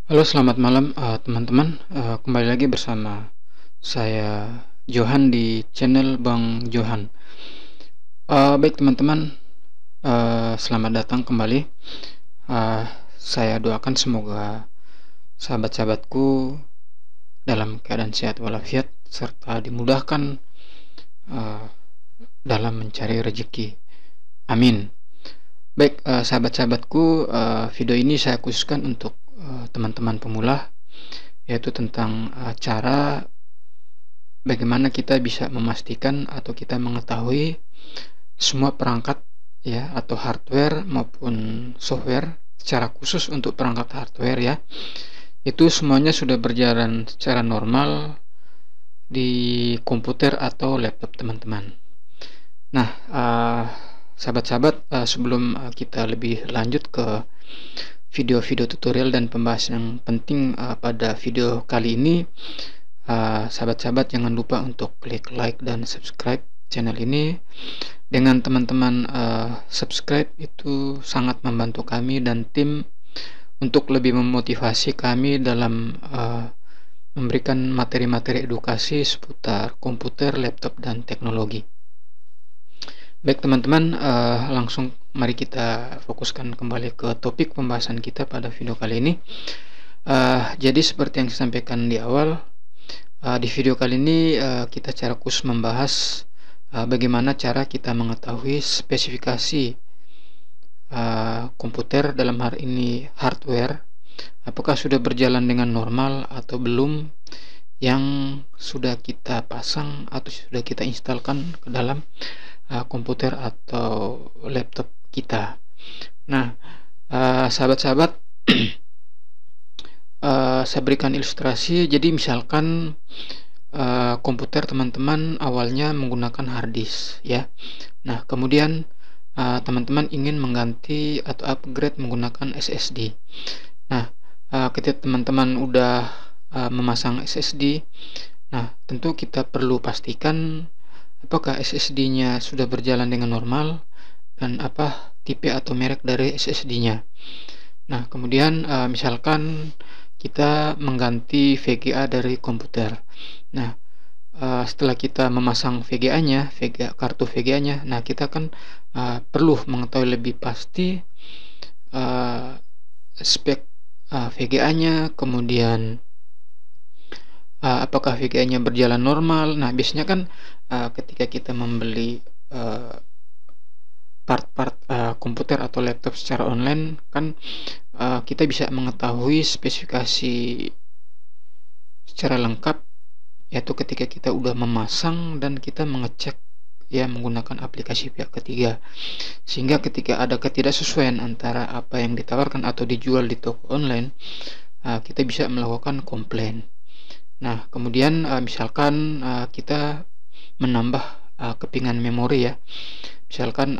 Halo, selamat malam, teman-teman. Kembali lagi bersama saya Johan di channel Bang Johan. Baik teman-teman, selamat datang kembali. Uh, saya doakan semoga sahabat-sahabatku dalam keadaan sehat walafiat serta dimudahkan uh, dalam mencari rezeki. Amin. Baik, sahabat-sahabatku, video ini saya khususkan untuk teman-teman pemula, yaitu tentang cara bagaimana kita bisa memastikan atau kita mengetahui semua perangkat ya, atau hardware maupun software, secara khusus untuk perangkat hardware ya, itu semuanya sudah berjalan secara normal di komputer atau laptop teman-teman. Nah, sahabat-sahabat, sebelum kita lebih lanjut ke video-video tutorial dan pembahasan yang penting pada video kali ini, sahabat-sahabat jangan lupa untuk klik like dan subscribe channel ini. Dengan teman-teman subscribe itu sangat membantu kami dan tim untuk lebih memotivasi kami dalam memberikan materi-materi edukasi seputar komputer, laptop, dan teknologi. Baik teman-teman, langsung mari kita fokuskan kembali ke topik pembahasan kita pada video kali ini. Jadi seperti yang saya sampaikan di awal, di video kali ini kita secara khusus membahas bagaimana cara kita mengetahui spesifikasi komputer, dalam hal ini hardware, apakah sudah berjalan dengan normal atau belum, yang sudah kita pasang atau sudah kita instalkan ke dalam komputer atau laptop kita. Nah, sahabat-sahabat, saya berikan ilustrasi. Jadi misalkan komputer teman-teman awalnya menggunakan hard disk ya. Nah, kemudian teman-teman ingin mengganti atau upgrade menggunakan SSD. Nah, ketika teman-teman udah memasang SSD, nah tentu kita perlu pastikan apakah SSD-nya sudah berjalan dengan normal dan apa tipe atau merek dari SSD-nya. Nah, kemudian misalkan kita mengganti VGA dari komputer. Nah, setelah kita memasang VGA-nya, kartu VGA-nya, nah kita kan perlu mengetahui lebih pasti spek VGA-nya, kemudian apakah VGA-nya berjalan normal. Nah, biasanya kan ketika kita membeli part-part komputer atau laptop secara online kan kita bisa mengetahui spesifikasi secara lengkap, yaitu ketika kita udah memasang dan kita mengecek ya menggunakan aplikasi pihak ketiga, sehingga ketika ada ketidaksesuaian antara apa yang ditawarkan atau dijual di toko online, kita bisa melakukan komplain. Nah, kemudian misalkan kita menambah kepingan memori ya. Misalkan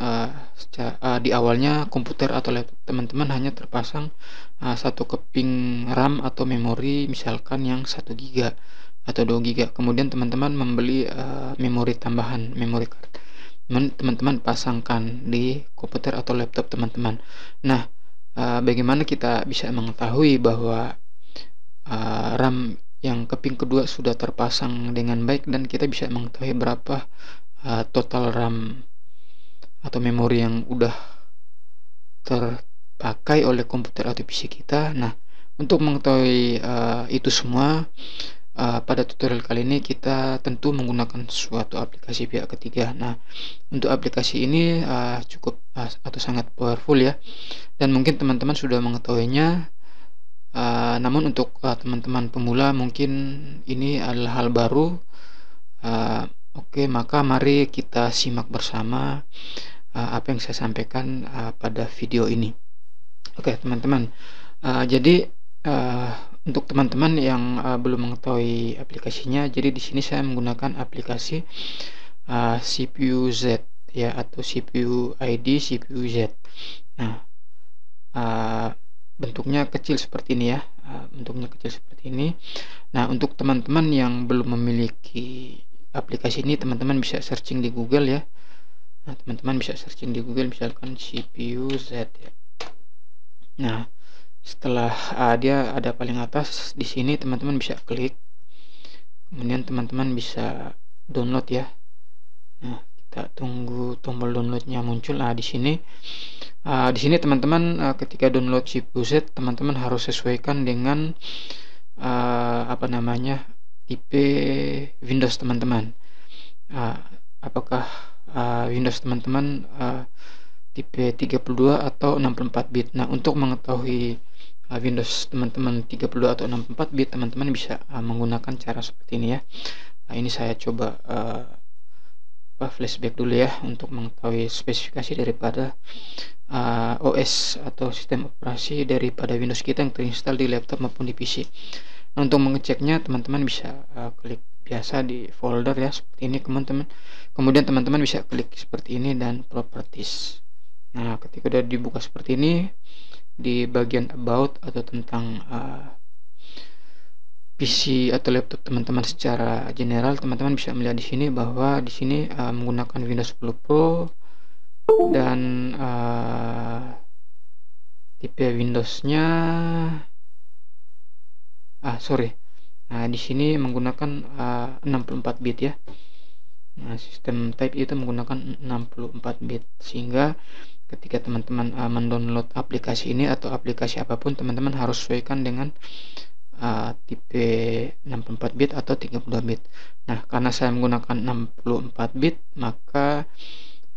di awalnya komputer atau laptop teman-teman hanya terpasang satu keping RAM atau memori, misalkan yang 1 GB atau 2 GB. Kemudian teman-teman membeli memori tambahan, memori card. Teman-teman pasangkan di komputer atau laptop teman-teman. Nah, bagaimana kita bisa mengetahui bahwa RAM yang keping kedua sudah terpasang dengan baik dan kita bisa mengetahui berapa total RAM atau memori yang udah terpakai oleh komputer atau PC kita. Nah, untuk mengetahui itu semua, pada tutorial kali ini kita tentu menggunakan suatu aplikasi pihak ketiga. Nah, untuk aplikasi ini cukup atau sangat powerful ya, dan mungkin teman-teman sudah mengetahuinya. Namun untuk teman-teman pemula mungkin ini adalah hal baru. Oke, maka mari kita simak bersama apa yang saya sampaikan pada video ini. Oke, teman-teman. Jadi untuk teman-teman yang belum mengetahui aplikasinya, jadi di sini saya menggunakan aplikasi CPU Z ya, atau CPU ID CPU Z. Nah, bentuknya kecil seperti ini ya, Nah, untuk teman-teman yang belum memiliki aplikasi ini, teman-teman bisa searching di Google ya. Nah, teman-teman bisa searching di Google misalkan CPU Z ya. Nah, Setelah dia ada paling atas, di sini teman-teman bisa klik, kemudian teman-teman bisa download ya. Nah, kita tunggu tombol downloadnya muncul. Nah, di sini teman-teman ketika download CPU Z, teman-teman harus sesuaikan dengan tipe Windows teman-teman. Apakah Windows teman-teman tipe 32 atau 64 bit. Nah, untuk mengetahui Windows teman-teman 32 atau 64 bit, teman-teman bisa menggunakan cara seperti ini ya. Ini saya coba flashback dulu ya untuk mengetahui spesifikasi daripada OS atau sistem operasi daripada Windows kita yang terinstall di laptop maupun di PC. Nah, untuk mengeceknya teman-teman bisa klik biasa di folder ya seperti ini teman-teman. Kemudian teman-teman bisa klik seperti ini dan properties. Nah, ketika udah dibuka seperti ini, di bagian about atau tentang PC atau laptop teman-teman secara general, teman-teman bisa melihat di sini bahwa di sini menggunakan Windows 10 Pro dan tipe Windows-nya di sini menggunakan 64 bit ya. Nah, sistem type itu menggunakan 64 bit, sehingga ketika teman-teman mendownload aplikasi ini atau aplikasi apapun, teman-teman harus sesuaikan dengan tipe 64 bit atau 32 bit. Nah, karena saya menggunakan 64 bit, maka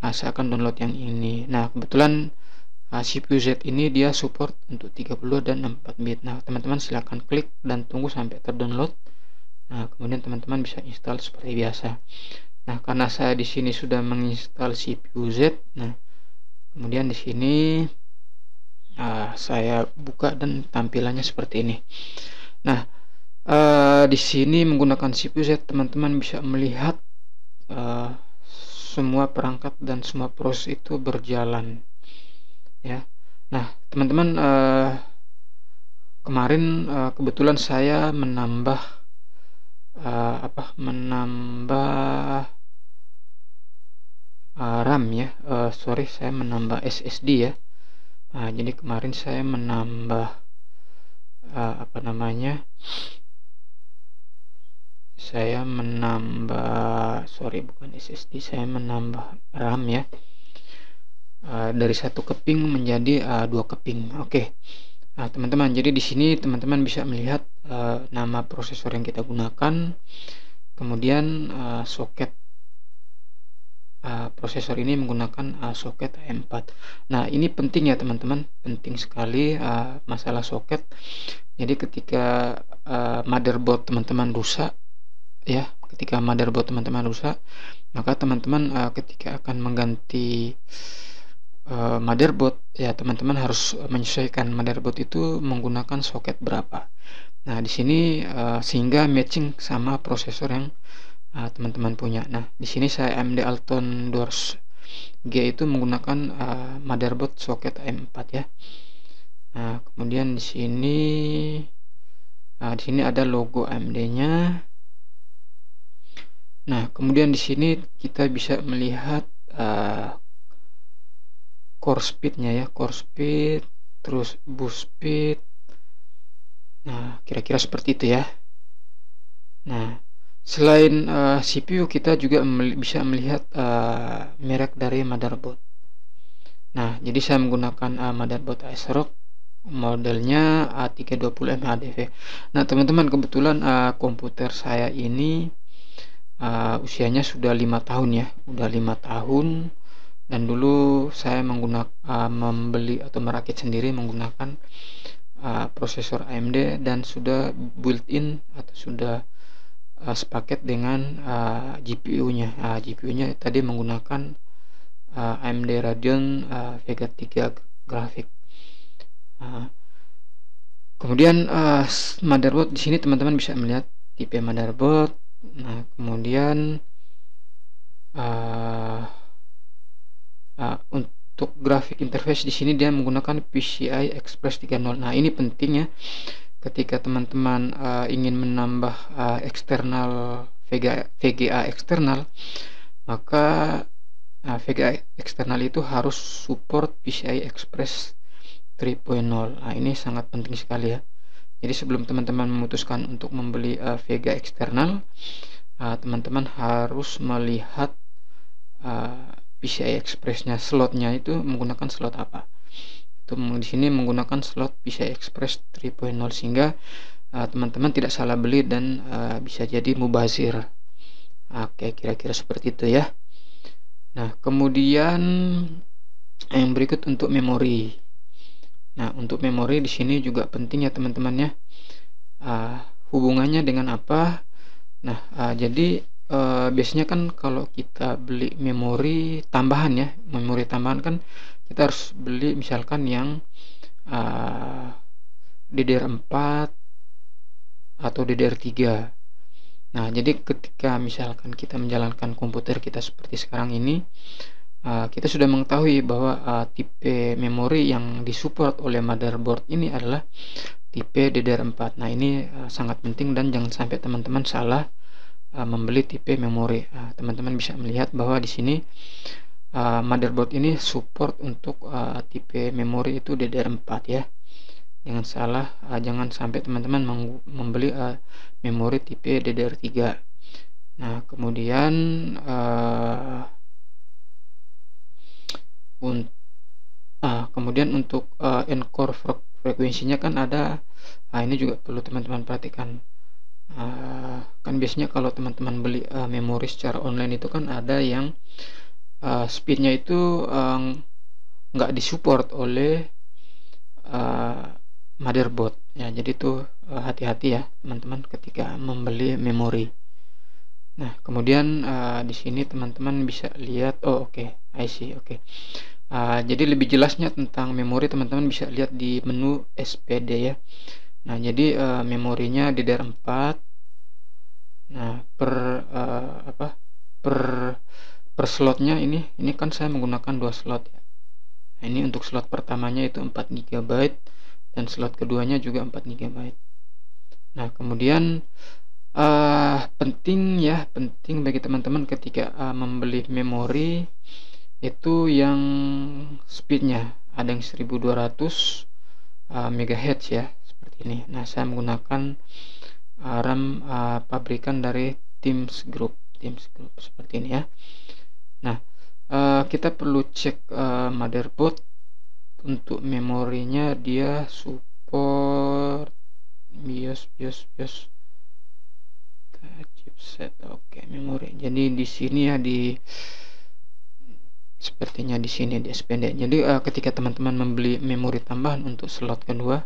saya akan download yang ini. Nah, kebetulan CPU Z ini dia support untuk 32 dan 64 bit. Nah, teman-teman silahkan klik dan tunggu sampai terdownload. Nah, kemudian teman-teman bisa install seperti biasa. Nah, karena saya di sini sudah menginstal CPU Z, nah kemudian di sini saya buka dan tampilannya seperti ini. Nah, di sini menggunakan CPU Z, teman-teman bisa melihat semua perangkat dan semua proses itu berjalan ya. Nah, teman-teman kemarin kebetulan saya menambah RAM ya. Saya menambah SSD ya. Nah, jadi kemarin saya menambah saya menambah RAM ya, dari 1 keping menjadi 2 keping. Oke. Nah, teman-teman, jadi di sini teman-teman bisa melihat nama prosesor yang kita gunakan, kemudian soket prosesor ini menggunakan soket AM4. Nah, ini penting ya teman-teman, penting sekali masalah soket. Jadi ketika motherboard teman-teman rusak ya, maka teman-teman ketika akan mengganti motherboard ya, teman-teman harus menyesuaikan motherboard itu menggunakan soket berapa. Nah, di sini sehingga matching sama prosesor yang teman-teman punya. Nah, di sini saya AMD Alton 200 G itu menggunakan motherboard soket AM4 ya. Nah, kemudian di sini ada logo AMD-nya. Nah, kemudian di sini kita bisa melihat core speed-nya ya, core speed, terus boost speed. Nah, kira-kira seperti itu ya. Nah, selain CPU, kita juga bisa melihat merek dari motherboard. Nah, jadi saya menggunakan motherboard ASRock, modelnya A320 MHDV. Nah, teman-teman, kebetulan komputer saya ini usianya sudah 5 tahun ya, dan dulu saya membeli atau merakit sendiri menggunakan prosesor AMD dan sudah built-in atau sudah sepaket dengan GPU-nya. GPU-nya tadi menggunakan AMD Radeon Vega 3 grafik. Kemudian motherboard di sini teman-teman bisa melihat tipe motherboard. Nah, kemudian untuk grafik interface di sini dia menggunakan PCI Express 3.0. Nah, ini penting ya. Ketika teman-teman ingin menambah eksternal VGA eksternal, maka VGA eksternal itu harus support PCI Express 3.0. Nah, ini sangat penting sekali ya. Jadi sebelum teman-teman memutuskan untuk membeli Vega eksternal, teman-teman harus melihat PCI Express-nya, slotnya itu menggunakan slot apa. Itu di sini menggunakan slot PCI Express 3.0 sehingga teman-teman tidak salah beli dan bisa jadi mubazir. Oke, kira-kira seperti itu ya. Nah, kemudian yang berikut untuk memori. Nah, untuk memori di sini juga penting ya teman-teman ya. Hubungannya dengan apa? Nah, jadi biasanya kan kalau kita beli memori tambahan ya, memori tambahan kan kita harus beli misalkan yang DDR4 atau DDR3. Nah, jadi ketika misalkan kita menjalankan komputer kita seperti sekarang ini, kita sudah mengetahui bahwa tipe memori yang disupport oleh motherboard ini adalah tipe DDR4. Nah, ini sangat penting dan jangan sampai teman-teman salah membeli tipe memori. Teman-teman bisa melihat bahwa di sini motherboard ini support untuk tipe memori itu DDR4 ya. Jangan salah, jangan sampai teman-teman membeli memori tipe DDR3. Nah, kemudian untuk encore frekuensinya kan ada. Ini juga perlu teman-teman perhatikan. Kan biasanya kalau teman-teman beli memori secara online itu kan ada yang speednya itu nggak disupport oleh motherboard ya. Jadi tuh hati-hati ya teman-teman ketika membeli memori. Nah, kemudian di sini teman-teman bisa lihat, I see, oke. Jadi lebih jelasnya tentang memori teman-teman bisa lihat di menu SPD ya. Nah, jadi memorinya DDR4. Nah, per slotnya ini kan saya menggunakan 2 slot ya. Nah, ini untuk slot pertamanya itu 4 GB dan slot keduanya juga 4 GB. Nah, kemudian penting bagi teman-teman ketika membeli memori itu yang speednya ada yang 1200 MHz ya, seperti ini. Nah, saya menggunakan RAM pabrikan dari Teams Group seperti ini ya. Nah, kita perlu cek motherboard untuk memorinya, dia support BIOS chipset. Oke, memori. Jadi di sini ya, sepertinya di sini di SPD. Jadi ketika teman-teman membeli memori tambahan untuk slot kedua,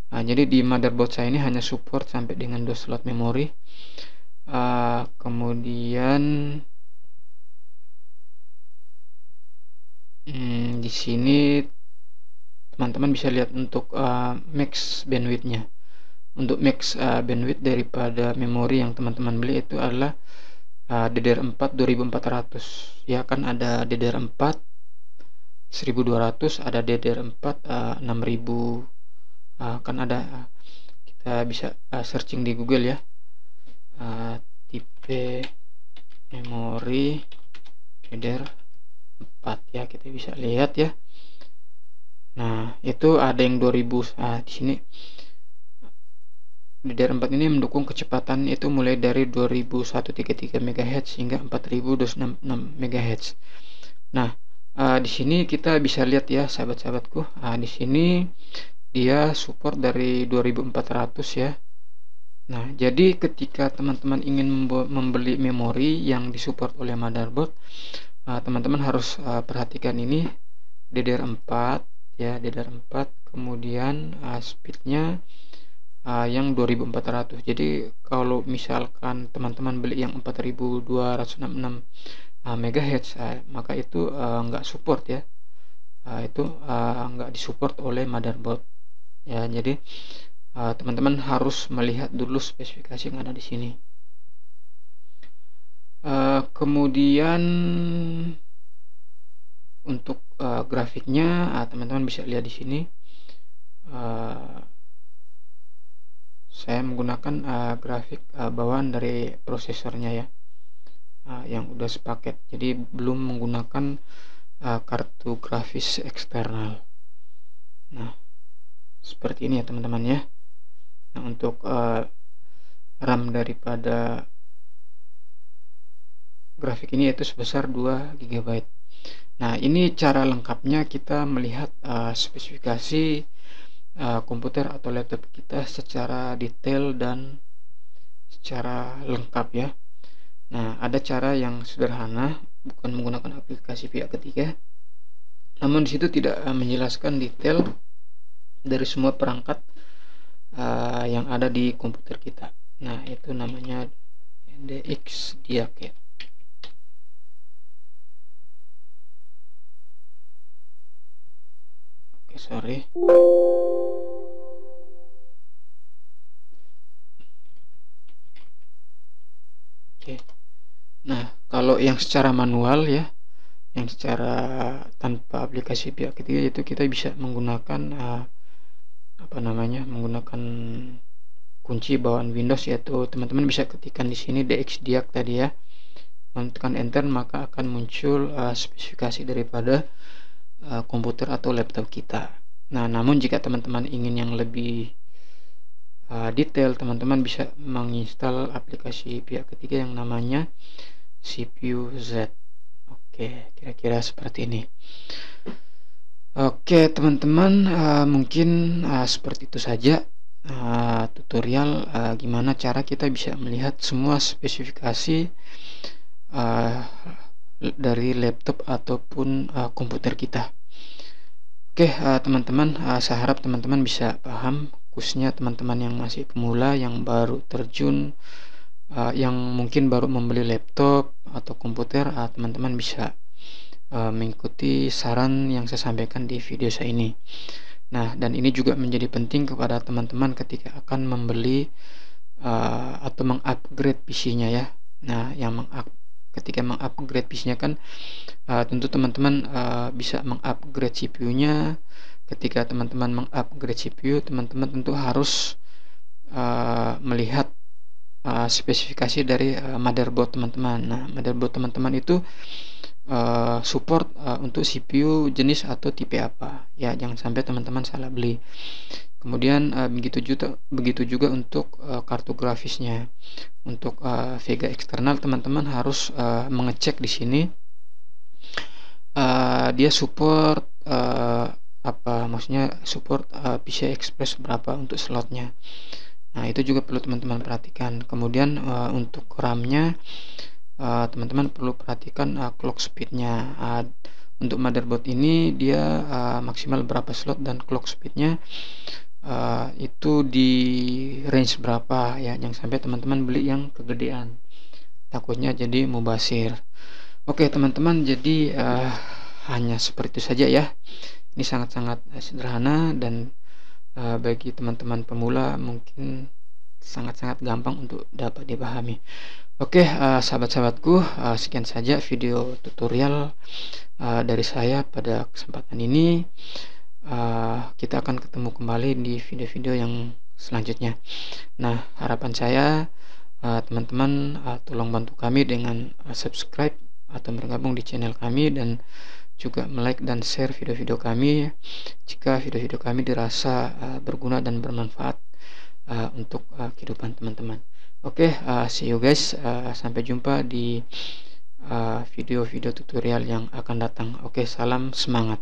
jadi di motherboard saya ini hanya support sampai dengan 2 slot memori. Kemudian di sini teman-teman bisa lihat untuk max bandwidth-nya. Untuk max bandwidth daripada memori yang teman-teman beli itu adalah DDR4 2400 ya. Kan ada DDR4 1200, ada DDR4 6000. Kan ada, kita bisa searching di Google ya, tipe memori DDR4 ya, kita bisa lihat ya. Nah, itu ada yang 2000. Di sini DDR4 ini mendukung kecepatan itu mulai dari 2133 MHz hingga 4266 MHz. Nah, di sini kita bisa lihat ya sahabat-sahabatku. Di sini dia support dari 2400 ya. Nah, jadi ketika teman-teman ingin membeli memori yang disupport oleh motherboard, teman-teman harus perhatikan ini DDR4 ya, DDR4. Kemudian speednya yang 2400. Jadi kalau misalkan teman-teman beli yang 4266 MHz, maka itu nggak support ya. Itu nggak disupport oleh motherboard ya. Jadi teman-teman harus melihat dulu spesifikasi yang ada di sini. Kemudian untuk grafiknya, teman-teman bisa lihat di sini. Saya menggunakan grafik bawaan dari prosesornya ya, yang udah sepaket. Jadi belum menggunakan kartu grafis eksternal. Nah, seperti ini ya teman-teman ya. Nah, untuk RAM daripada grafik ini yaitu sebesar 2 GB. Nah, ini cara lengkapnya kita melihat spesifikasi komputer atau laptop kita secara detail dan secara lengkap ya. Nah, ada cara yang sederhana, bukan menggunakan aplikasi pihak ketiga, namun disitu tidak menjelaskan detail dari semua perangkat yang ada di komputer kita. Nah, itu namanya DX Diak ya. Oke, sorry. Oke. Nah, kalau yang secara manual ya, yang secara tanpa aplikasi pihak ketiga itu kita bisa menggunakan menggunakan kunci bawaan Windows, yaitu teman-teman bisa ketikkan di sini DX Diak tadi ya. Tekan enter maka akan muncul spesifikasi daripada komputer atau laptop kita. Nah, namun jika teman-teman ingin yang lebih detail, teman-teman bisa menginstal aplikasi pihak ketiga yang namanya CPU Z. Oke, kira-kira seperti ini. Oke teman-teman, mungkin seperti itu saja tutorial gimana cara kita bisa melihat semua spesifikasi dari laptop ataupun komputer kita. Oke teman-teman, saya harap teman-teman bisa paham, khususnya teman-teman yang masih pemula, yang baru terjun, yang mungkin baru membeli laptop atau komputer. Teman-teman bisa mengikuti saran yang saya sampaikan di video saya ini. Nah, dan ini juga menjadi penting kepada teman-teman ketika akan membeli atau mengupgrade PC-nya ya. Nah, ketika mengupgrade PC-nya kan tentu teman-teman bisa mengupgrade CPU-nya. Ketika teman-teman mengupgrade CPU, teman-teman tentu harus melihat spesifikasi dari motherboard teman-teman. Nah, motherboard teman-teman itu support untuk CPU jenis atau tipe apa ya, jangan sampai teman-teman salah beli. Kemudian begitu juga untuk kartu grafisnya. Untuk Vega eksternal teman-teman harus mengecek di sini dia support support PCI Express berapa untuk slotnya. Nah, itu juga perlu teman-teman perhatikan. Kemudian untuk RAM-nya teman-teman perlu perhatikan clock speednya. Untuk motherboard ini dia maksimal berapa slot dan clock speednya itu di range berapa ya, jangan sampai teman-teman beli yang kegedean, takutnya jadi mubazir. Oke teman-teman, jadi hanya seperti itu saja ya. Ini sangat-sangat sederhana dan bagi teman-teman pemula mungkin sangat-sangat gampang untuk dapat dipahami. Oke sahabat-sahabatku, sekian saja video tutorial dari saya pada kesempatan ini. Kita akan ketemu kembali di video-video yang selanjutnya. Nah, harapan saya teman-teman tolong bantu kami dengan subscribe atau bergabung di channel kami, dan juga like dan share video-video kami jika video-video kami dirasa berguna dan bermanfaat untuk kehidupan teman-teman. Oke, see you guys. Sampai jumpa di video-video tutorial yang akan datang. Oke, salam semangat.